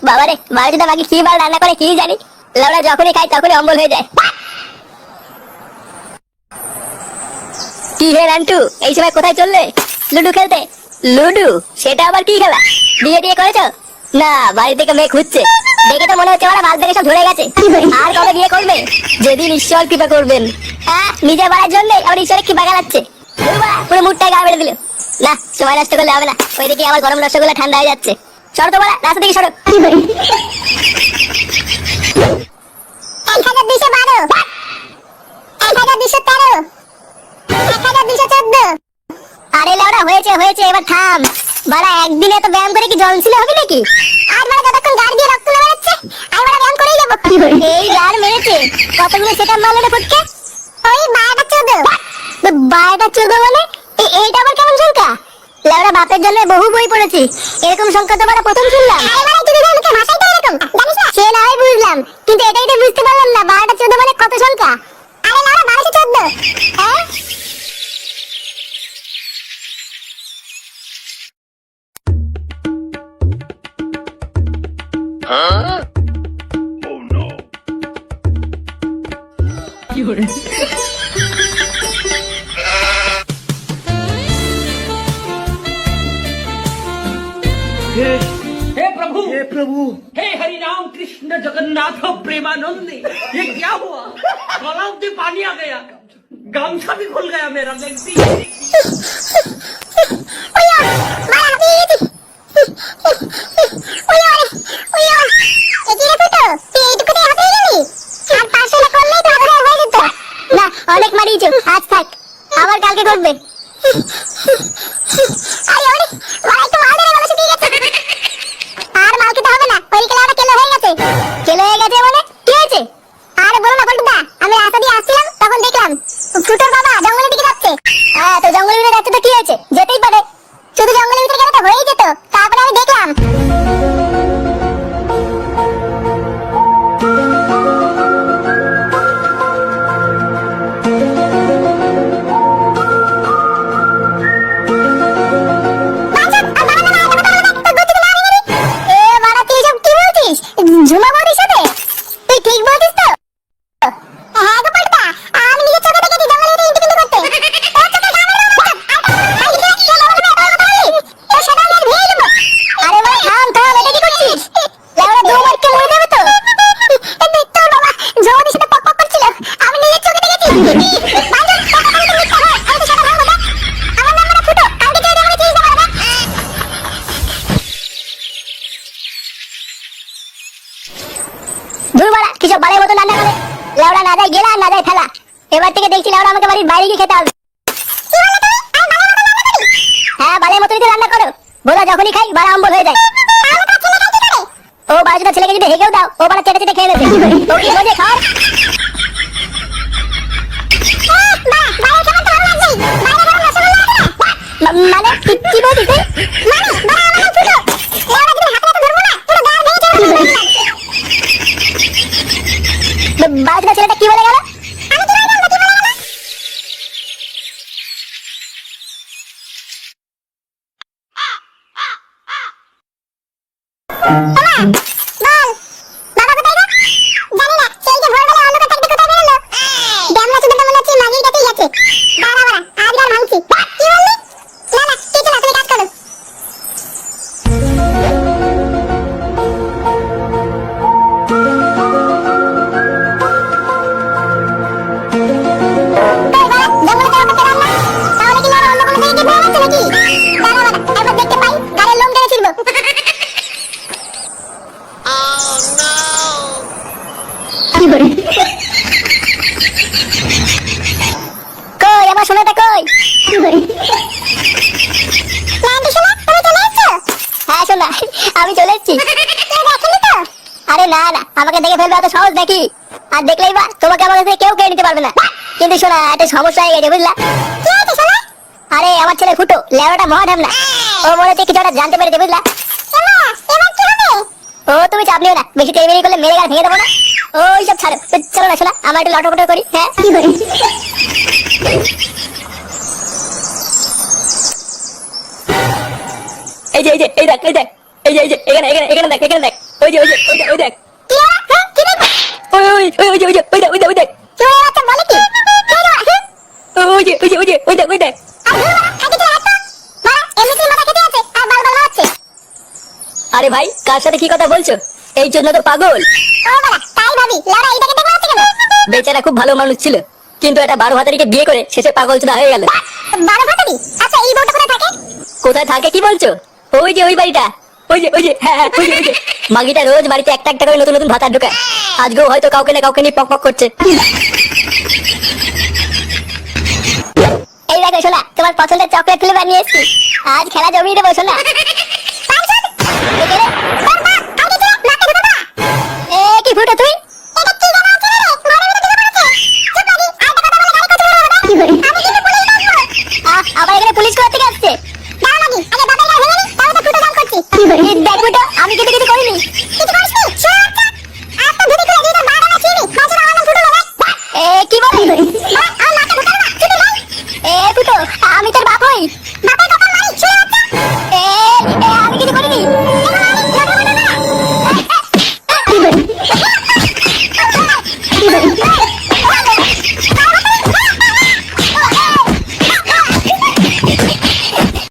বাবারে, বাড়িতে বাকি কি বার রান্না করে কি জানি, লাউড়া যখনই খাই তখনই অম্বল হয়ে যায়। কি হে রান্টু, এই সময় কোথায় চললে? লুডু খেলতে? লুডু? সেটা আবার কি খেলা? বিয়ে টিয়ে করেছো? না, বাড়ি থেকে মেয়ে খুঁজছে। দেখে তো মনে হচ্ছে ওরা বাল থেকে সব ধরে গেছে। আর কবে বিয়ে করবে? যেদিন ঈশ্বর কৃপা করবেন। হ্যাঁ, নিজে বাড়ার জন্য আবার ঈশ্বরের কৃপা গেলাচ্ছে। পুরো মুডটাই গা বেড়ে দিল। না, সময় নষ্ট করলে হবে না, ওইদিকে আমার গরম রসগোল্লা ঠান্ডা হয়ে যাচ্ছে। সরো তো বলা, রাস্তা থেকে সরো। 1212, 1213, 1214। আরে লেওড়া, হয়েছে হয়েছে, এবার থাম। বাড়া, একদিনে তো ব্যায়াম করে কি জল ছিল হবে নাকি? আর মানে যতক্ষণ গাড় দিয়ে রক্ত না বেরোচ্ছে আমি মানে ব্যায়াম করেই যাবো। এই গাড় মেরেছে কতগুলো সেটা মারলো রে ফুটকে? ওই 1214। 1214 মানে এইটা আবার কেমন সংখ্যা? লেওড়া, বাপের জন্য বহু বই পড়েছি, এরকম সংখ্যা তো মানে প্রথম শুনলাম। সে না হয় বুঝলাম, কিন্তু এটাই তো বুঝতে পারলাম না 1214 মানে কত সংখ্যা? আরে লেওড়া, 1214। হ্যাঁ, हे प्रभु, हे हरि राम कृष्ण जगन्नाथ प्रेमानंद, ये क्या हुआ? गलाव से पानी आ गया, गामछा भी खुल गया मेरा। लगती অনেক মারিয়েছো, আজ থাক, আবার কালকে করবে। আর মাল খেতে হবে না, ওই কেলাটা কেলো হয়ে গেছে। কেলো হয়ে গেছে মানে কি হয়েছে? আরে বলো না পল্টুদা, আমি রাস্তা দিয়ে আসছিলাম তখন দেখলাম ফুটোর বাবা জঙ্গলের দিকে যাচ্ছে। হ্যাঁ, তো জঙ্গলের ভিতরে যাচ্ছে তো কি হয়েছে, যেতেই পারে। শুধু জঙ্গলের ভিতরে গেলে তো হয়েই যেত, তারপরে আমি দেখলাম। ঝুমা বৌদির সাথে? তুই ঠিক বলছিস তো? হ্যাঁ গো পল্টুদা, আমি নিজের চোখে দেখেছি জঙ্গলের ভিতরে ইন্টিমেন্ট করতে। আরে ভাই থাম থাম, এটা কি করছিস? লেওড়া, দু মারকে মরে যাবে তো। তোর বাবা জৌদির সাথে পক পক করছিল, আমি নিজের চোখে দেখেছি। দুর্বলা কিসব বালের মতো রান্না করে। লেওড়া, না যায় গেলা, না যায় ফেলা। এবার থেকে দেখছি লেওড়া আমাকে বাড়ির বাইরে গিয়ে খেতে হবে। হ্যাঁ, বালের মতোই তো রান্না করো। বলা যখনই খাই বাড়া অম্বল হয়ে যায়। ও বাড়া ছেলেকে যদি হেগেও দাও, ও বাড়া চেটে চেটে খেয়ে নেবে। ও কি বোঝে খাওয়ার? মানে কি বলছিস? বাড়িতে ছেলেটা কি বলে গেল? কই আমার সোনাটা কই? হ্যাঁ সোনা, আমি চলে এসেছি। আরে না না, আমাকে দেখে ফেলবে এত সহজ নাকি? আর দেখলেই বা তোমাকে আমার কাছে কেউ কেড়ে নিতে পারবে না। কিন্তু শোনা, একটা সমস্যা হয়ে গেছে বুঝলা? আরে আমার ছেলে ফুটো লেওয়াটা মহা ঢামনা, ও মনে হচ্ছে কিছু একটা জানতে পেরেছে বুঝলা? ও তুমি চাপ নিও না, বেশি তেড়ি করলে মেরে গাল ভেঙে দেবো না। ওই সব ছাড়ো, চলো না শোনা, আমার একটু লটপট করি। হ্যাঁ কি করি? এই যে এই দেখ এই দেখ এই যে এখানে এখানে এখানে দেখ এখানে দেখ ওই যে ওই দেখ ওই ওই ওই ওই যে ওই যে ওই দেখ ওই দেখ ওই দেখ ওই যে ওই যে ওই যে ওই দেখ ওই দেখ। আরে ভাই কার সাথে কি কথা বলছো? এই জন্য তো পাগল। বেচারা খুব ভালো মানুষ ছিল, কিন্তু একটা 12 ভাতারিকে বিয়ে করে শেষে পাগল চোদা হয়ে গেল। কোথায় থাকে কি বলছো? ওই যে ওই বাড়িটা, ওই যে হ্যাঁ ওই যে মাগিটা রোজ বাড়িতে একটা একটা করে নতুন নতুন ভাতার ঢোকায়। আজকেও হয়তো কাউকে না কাউকে নিয়ে পক পক করছে। এই দেখো শোনা, তোমার পছন্দের চকলেট ফ্লেভার নিয়ে এসেছি, আজ খেলা জমিয়ে দেবো শোনা। কি ফুটো তুই? আবার এখানে পুলিশ কোথা থেকে আসছে? দেখ ফুটো, আমি কিন্তু কিছু করিনি। কি বলে? ফুটো, আমি তোর বাপ হই।